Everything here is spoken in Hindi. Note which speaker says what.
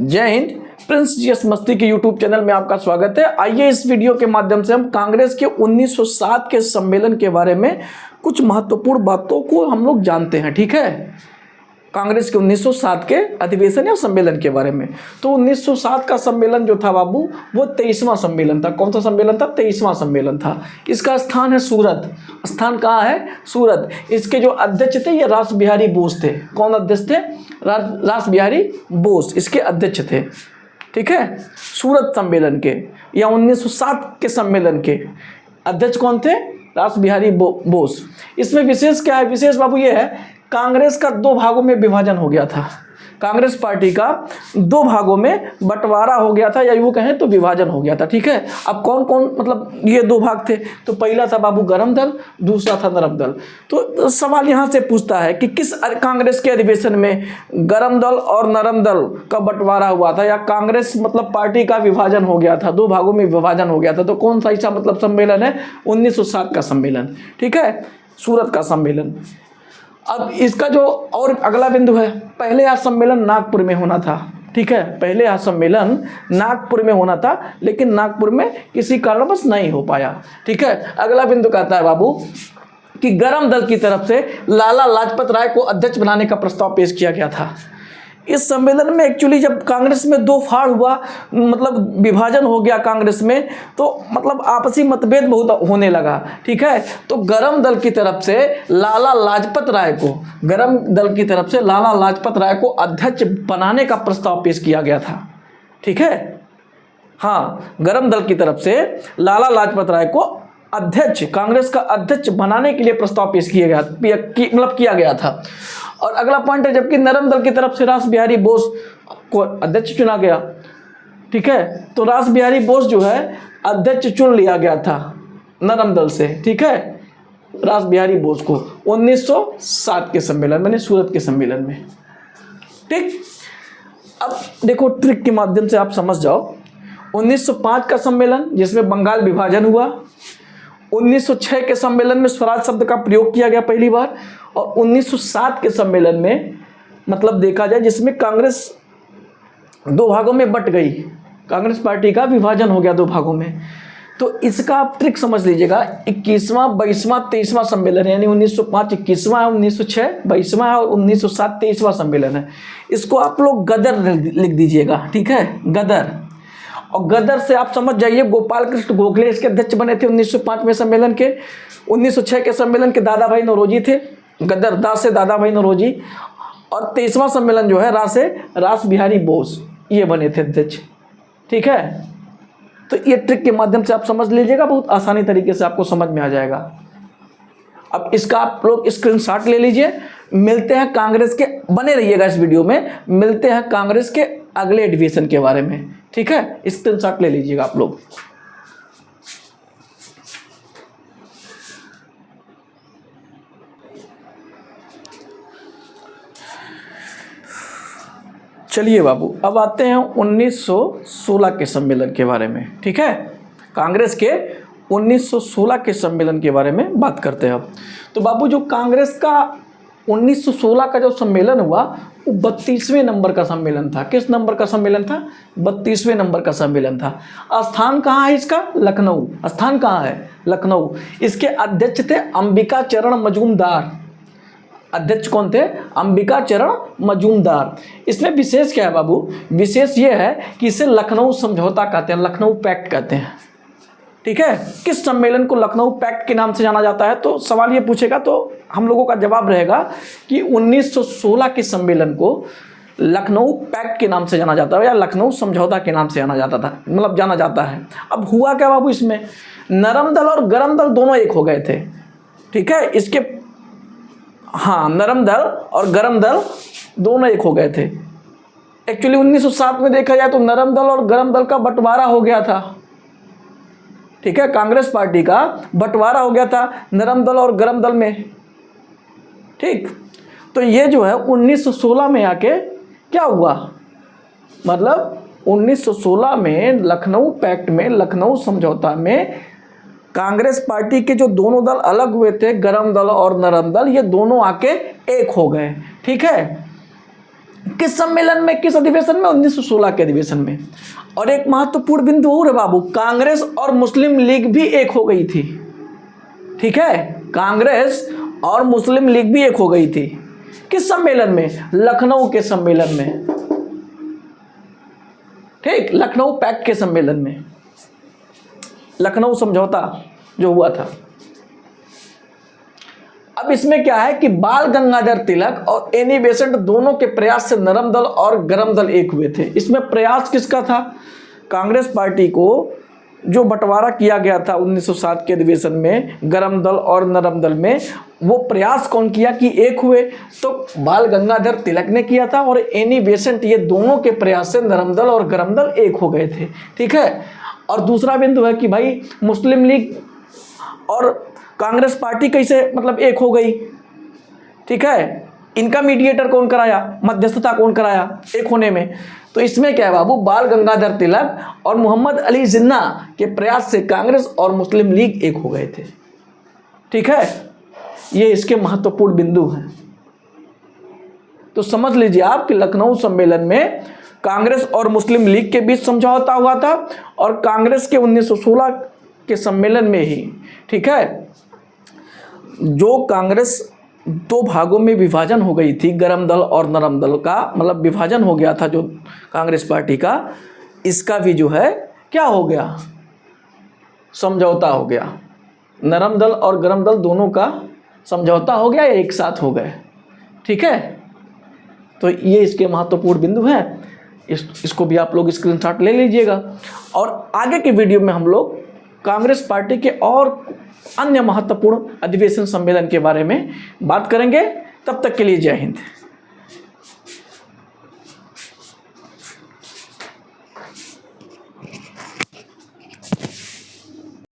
Speaker 1: जय हिंद। प्रिंस जीएस मस्ती के यूट्यूब चैनल में आपका स्वागत है। आइए इस वीडियो के माध्यम से हम कांग्रेस के 1907 के सम्मेलन के बारे में कुछ महत्वपूर्ण बातों को हम लोग जानते हैं। ठीक है, कांग्रेस के 1907 के अधिवेशन या सम्मेलन के बारे में। तो 1907 का सम्मेलन जो था बाबू, वो 23वां सम्मेलन था। कौन सा सम्मेलन था? 23वां सम्मेलन था। इसका स्थान है सूरत। स्थान कहाँ है? सूरत। इसके जो अध्यक्ष थे ये रास बिहारी बोस थे। कौन अध्यक्ष थे? रास बिहारी बोस इसके अध्यक्ष थे। ठीक है, सूरत सम्मेलन के या 1907 के सम्मेलन के अध्यक्ष कौन थे? रास बिहारी बोस। इसमें विशेष क्या है? विशेष बाबू ये है, कांग्रेस का दो भागों में विभाजन हो गया था। कांग्रेस पार्टी का दो भागों में बंटवारा हो गया था, या यूँ कहें तो विभाजन हो गया था। ठीक है, अब कौन कौन, मतलब ये दो भाग थे। तो पहला था बाबू गरम दल, दूसरा था नरम दल। तो सवाल यहाँ से पूछता है कि किस कांग्रेस के अधिवेशन में गरम दल और नरम दल का बंटवारा हुआ था, या कांग्रेस मतलब पार्टी का विभाजन हो गया था, दो भागों में विभाजन हो गया था। तो कौन सा ऐसा मतलब सम्मेलन है? 1907 का सम्मेलन। ठीक है, सूरत का सम्मेलन। अब इसका जो और अगला बिंदु है, पहले यह सम्मेलन नागपुर में होना था। ठीक है, पहले यह सम्मेलन नागपुर में होना था, लेकिन नागपुर में किसी कारणवश नहीं हो पाया। ठीक है, अगला बिंदु कहता है बाबू कि गरम दल की तरफ से लाला लाजपत राय को अध्यक्ष बनाने का प्रस्ताव पेश किया गया था। इस सम्मेलन में एक्चुअली जब कांग्रेस में दो फाड़ हुआ, मतलब विभाजन हो गया कांग्रेस में, तो मतलब आपसी मतभेद बहुत होने लगा। ठीक है, तो गरम दल की तरफ से लाला लाजपत राय को, गरम दल की तरफ से लाला लाजपत राय को अध्यक्ष बनाने का प्रस्ताव पेश किया गया था। ठीक है, हाँ, गरम दल की तरफ से लाला लाजपत राय को अध्यक्ष, कांग्रेस का अध्यक्ष बनाने के लिए प्रस्ताव पेश किया गया था। और अगला पॉइंट है, जबकि नरम दल की तरफ से रास बिहारी बोस को अध्यक्ष चुना गया। ठीक है, तो रास बिहारी बोस जो है अध्यक्ष चुन लिया गया था नरम दल से। ठीक है, रास बिहारी बोस को 1907 के सम्मेलन में, सूरत के सम्मेलन में। ठीक, अब देखो ट्रिक के माध्यम से आप समझ जाओ। 1905 का सम्मेलन जिसमें बंगाल विभाजन हुआ, 1906 के सम्मेलन में स्वराज शब्द का प्रयोग किया गया पहली बार, और 1907 के सम्मेलन में मतलब देखा जाए जिसमें कांग्रेस दो भागों में बट गई, कांग्रेस पार्टी का विभाजन हो गया दो भागों में। तो इसका आप ट्रिक समझ लीजिएगा। 21वां, 22वां, 23वां सम्मेलन है, यानी 1905 21वां है, 1906 22वां है, और 1907 23वां सम्मेलन है। इसको आप लोग गदर लिख दीजिएगा। ठीक है, गदर। और गदर से आप समझ जाइए, गोपाल कृष्ण गोखले इसके अध्यक्ष बने थे 1905 में सम्मेलन के। 1906 के सम्मेलन के दादा भाई नौरोजी थे, गदर दास से दादा भाई नौरोजी। और 23वां सम्मेलन जो है रास बिहारी बोस, ये बने थे अध्यक्ष। ठीक है, तो ये ट्रिक के माध्यम से आप समझ लीजिएगा, बहुत आसानी तरीके से आपको समझ में आ जाएगा। अब इसका आप लोग स्क्रीनशॉट ले लीजिए। मिलते हैं कांग्रेस के, बने रहिएगा इस वीडियो में, मिलते हैं कांग्रेस के अगले अधिवेशन के बारे में। ठीक है, स्क्रीनशॉट ले लीजिएगा आप लोग। चलिए बाबू, अब आते हैं 1916 के सम्मेलन के बारे में। ठीक है, कांग्रेस के 1916 के सम्मेलन के बारे में बात करते हैं अब। तो बाबू, जो कांग्रेस का 1916 का जो सम्मेलन हुआ, वो 32वें नंबर का सम्मेलन था। किस नंबर का सम्मेलन था? 32वें नंबर का सम्मेलन था। स्थान कहाँ है इसका? लखनऊ। स्थान कहाँ है? लखनऊ। इसके अध्यक्ष थे अंबिका चरण मजूमदार। अध्यक्ष कौन थे? अंबिका चरण मजूमदार। इसमें विशेष क्या है बाबू? विशेष ये है कि इसे लखनऊ समझौता कहते हैं, लखनऊ पैक्ट कहते हैं। ठीक है, किस सम्मेलन को लखनऊ पैक्ट के नाम से जाना जाता है? तो सवाल ये पूछेगा तो हम लोगों का जवाब रहेगा कि 1916 के सम्मेलन को लखनऊ पैक्ट के नाम से जाना जाता है, या लखनऊ समझौता के नाम से जाना जाता था, मतलब जाना जाता है। अब हुआ क्या बाबू, इसमें नरम दल और गरम दल दोनों एक हो गए थे। ठीक है, इसके, हाँ, नरम दल और गरम दल दोनों एक हो गए थे। एक्चुअली 1907 में देखा जाए तो नरम दल और गरम दल का बंटवारा हो गया था। ठीक है, कांग्रेस पार्टी का बंटवारा हो गया था नरम दल और गरम दल में। ठीक, तो ये जो है 1916 में आके क्या हुआ, मतलब 1916 में लखनऊ पैक्ट में, लखनऊ समझौता में कांग्रेस पार्टी के जो दोनों दल अलग हुए थे, गरम दल और नरम दल, ये दोनों आके एक हो गए। ठीक है, किस सम्मेलन में, किस अधिवेशन में? 1916 के अधिवेशन में। और एक महत्वपूर्ण बिंदु और है बाबू, कांग्रेस और मुस्लिम लीग भी एक हो गई थी। ठीक है, कांग्रेस और मुस्लिम लीग भी एक हो गई थी। किस सम्मेलन में? लखनऊ के सम्मेलन में। ठीक, लखनऊ पैक्ट के सम्मेलन में, लखनऊ समझौता जो हुआ था। अब इसमें क्या है कि बाल गंगाधर तिलक और एनी बेसेंट दोनों के प्रयास से नरम दल और गरम दल एक हुए थे। इसमें प्रयास किसका था? कांग्रेस पार्टी को जो बंटवारा किया गया था 1907 के अधिवेशन में गरम दल और नरम दल में, वो प्रयास कौन किया कि एक हुए? तो बाल गंगाधर तिलक ने किया था और एनी बेसेंट, ये दोनों के प्रयास से नरम दल और गरम दल एक हो गए थे। ठीक है, और दूसरा बिंदु है कि भाई मुस्लिम लीग और कांग्रेस पार्टी कैसे मतलब एक हो गई? ठीक है, इनका मीडिएटर कौन कराया, मध्यस्थता कौन कराया एक होने में? तो इसमें क्या है बाबू, बाल गंगाधर तिलक और मोहम्मद अली जिन्ना के प्रयास से कांग्रेस और मुस्लिम लीग एक हो गए थे। ठीक है, ये इसके महत्वपूर्ण बिंदु हैं। तो समझ लीजिए आप कि लखनऊ सम्मेलन में कांग्रेस और मुस्लिम लीग के बीच समझौता हुआ था और कांग्रेस के 1916 के सम्मेलन में ही, ठीक है, जो कांग्रेस दो भागों में विभाजन हो गई थी, गरम दल और नरम दल का मतलब विभाजन हो गया था जो कांग्रेस पार्टी का, इसका भी जो है क्या हो गया, समझौता हो गया। नरम दल और गरम दल दोनों का समझौता हो गया या एक साथ हो गए। ठीक है, तो ये इसके महत्वपूर्ण बिंदु हैं। इसको भी आप लोग स्क्रीनशॉट ले लीजिएगा। और आगे के वीडियो में हम लोग कांग्रेस पार्टी के और अन्य महत्वपूर्ण अधिवेशन सम्मेलन के बारे में बात करेंगे। तब तक के लिए जय हिंद।